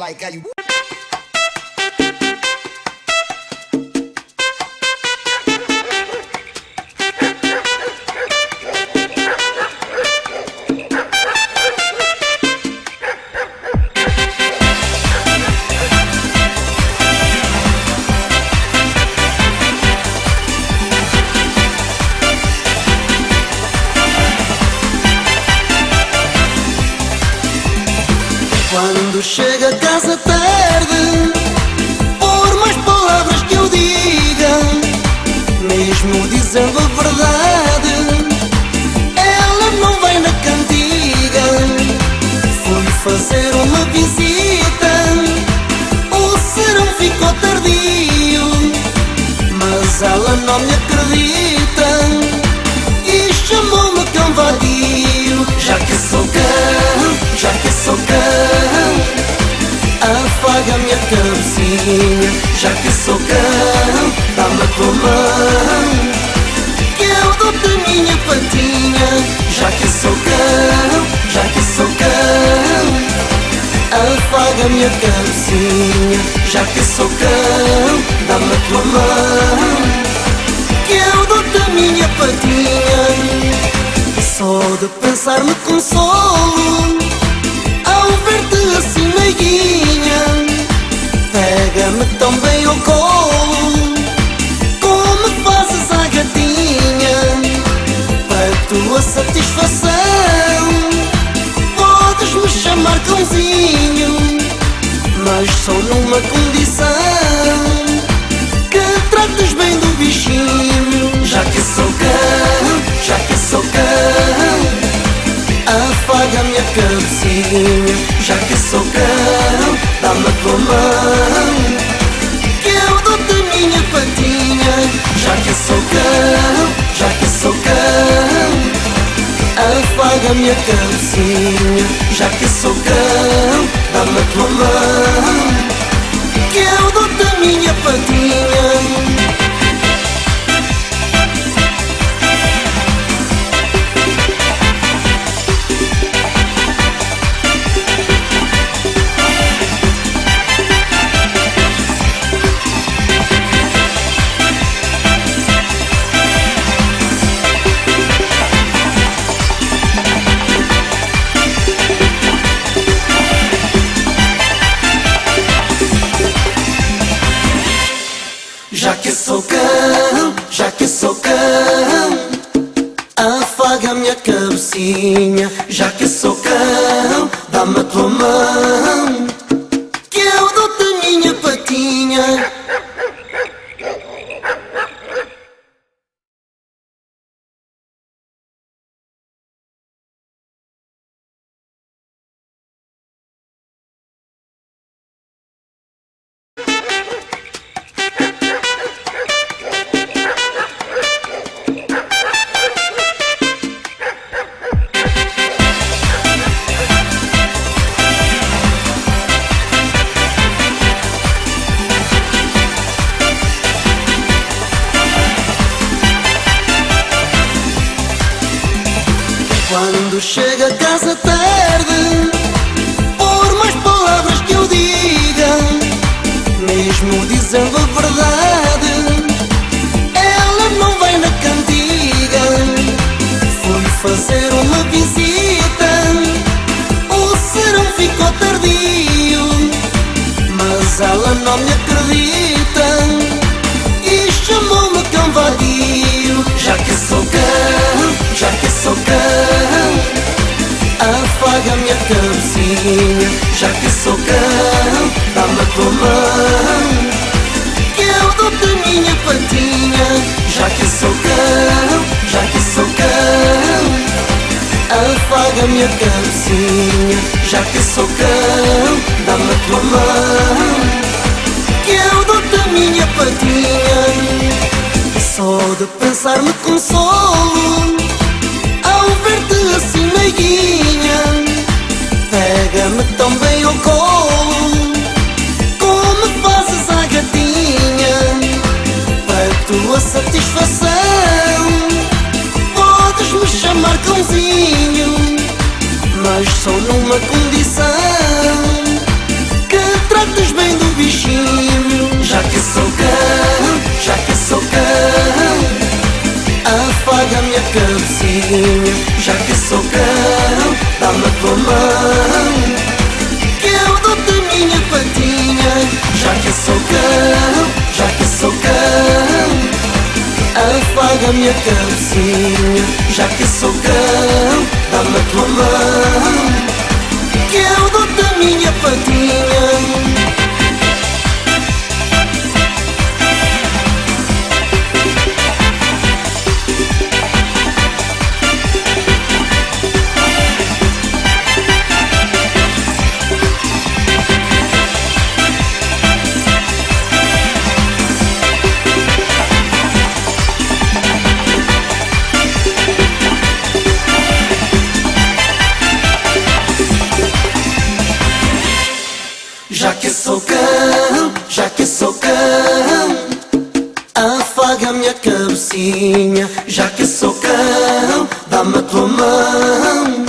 like how you. Quando chega a casa tarde, por mais palavras que eu diga, mesmo dizendo a verdade, ela não vai na cantiga. Fui fazer uma visita, o serão ficou tardio, mas ela não me acredita e chamou-me cão vadio. Já que sou cão, já que sou cão, afaga a minha cabecinha. Já que sou cão, dá-me a tua mão, que eu dou-te a minha patinha. Já que sou cão, já que sou cão, afaga a minha cabecinha. Já que sou cão, dá-me a tua mão, que eu dou-te a minha patinha. Só de pensar me consolo ao ver-te assim meiguinha. Pega-me tão bem ao colo, como fazes à gatinha. Para tua satisfação podes-me chamar cãozinho, mas só numa condição: que trates bem do bichinho. Já que sou cão, já que sou cão, afaga a minha cabecinha. Já que sou cão, dá-me a tua mão, que eu dou-te a minha patinha. Já que sou cão, já que sou cão, afaga a minha cabecinha. Já que sou cão, dá-me a tua mão, que eu dou-te a minha patinha. Já que sou cão, já que sou cão, afaga a minha cabecinha. Já que sou cão, dá-me a tua mão, que eu dou-te a minha patinha. Quando chega a casa tarde, por mais palavras que eu diga, mesmo dizendo a verdade, ela não vai na cantiga. Fui fazer uma visita, o serão ficou tardio, mas ela não me acredita e chamou-me cão vadio. Já que sou cão, já que sou cão, afaga a minha cabecinha. Já que sou cão, dá-me a tua mão, que eu dou-te a minha patinha. Já que sou cão, já que sou cão, afaga a minha cabecinha. Já que sou cão, dá-me a tua mão, que eu dou-te a minha patinha. Só de pensar me consolo ao ver-te assim meiguinha. Pega-me tão bem ao colo, como fazes à gatinha. Para tua satisfação podes-me chamar cãozinho, mas só numa condição: que tratas bem do bichinho. Já que sou cão, já que sou cão, afaga a minha cabecinha. Já que sou cão, dá-me a tua mão, que eu dou-te a minha patinha. Já que sou cão, já que sou cão, afaga a minha cabecinha. Já que sou cão, dá-me a tua mão, que eu dou-te a minha patinha. Já que sou cão, já que sou cão, afaga a minha cabecinha. Já que sou cão, dá-me a tua mão,